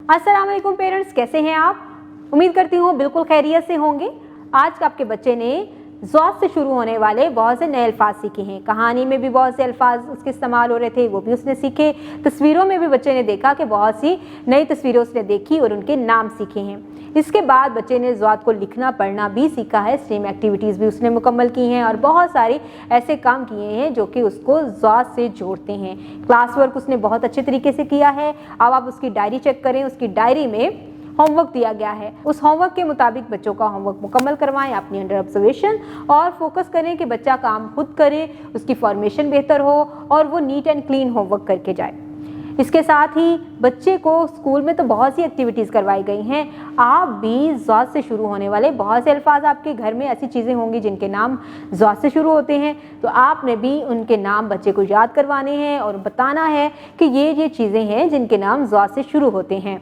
अस्सलाम वालेकुम पेरेंट्स, कैसे हैं आप? उम्मीद करती हूँ बिल्कुल खैरियत से होंगे। आज आपके बच्चे ने ज़ॉद से शुरू होने वाले बहुत से नए अल्फाज सीखे हैं। कहानी में भी बहुत से अल्फाज उसके इस्तेमाल हो रहे थे, वो भी उसने सीखे। तस्वीरों में भी बच्चे ने देखा कि बहुत सी नई तस्वीरें उसने देखी और उनके नाम सीखे हैं। इसके बाद बच्चे ने ज़ॉद को लिखना पढ़ना भी सीखा है, स्टेम एक्टिविटीज़ भी उसने मुकम्मल की हैं और बहुत सारे ऐसे काम किए हैं जो कि उसको ज़ॉद से जोड़ते हैं। क्लास वर्क उसने बहुत अच्छे तरीके से किया है। अब आप उसकी डायरी चेक करें, उसकी डायरी में होमवर्क दिया गया है। उस होमवर्क के मुताबिक बच्चों का होमवर्क मुकम्मल करवाएं अपनी अंडर ऑब्जर्वेशन और फोकस करें कि बच्चा काम खुद करे, उसकी फॉर्मेशन बेहतर हो और वो नीट एंड क्लीन होमवर्क करके जाए। इसके साथ ही बच्चे को स्कूल में तो बहुत सी एक्टिविटीज़ करवाई गई हैं। आप भी ज़ॉद से शुरू होने वाले बहुत से अल्फाज, आपके घर में ऐसी चीज़ें होंगी जिनके नाम ज़ॉद से शुरू होते हैं, तो आपने भी उनके नाम बच्चे को याद करवाने हैं और बताना है कि ये चीज़ें हैं जिनके नाम ज़ॉद से शुरू होते हैं।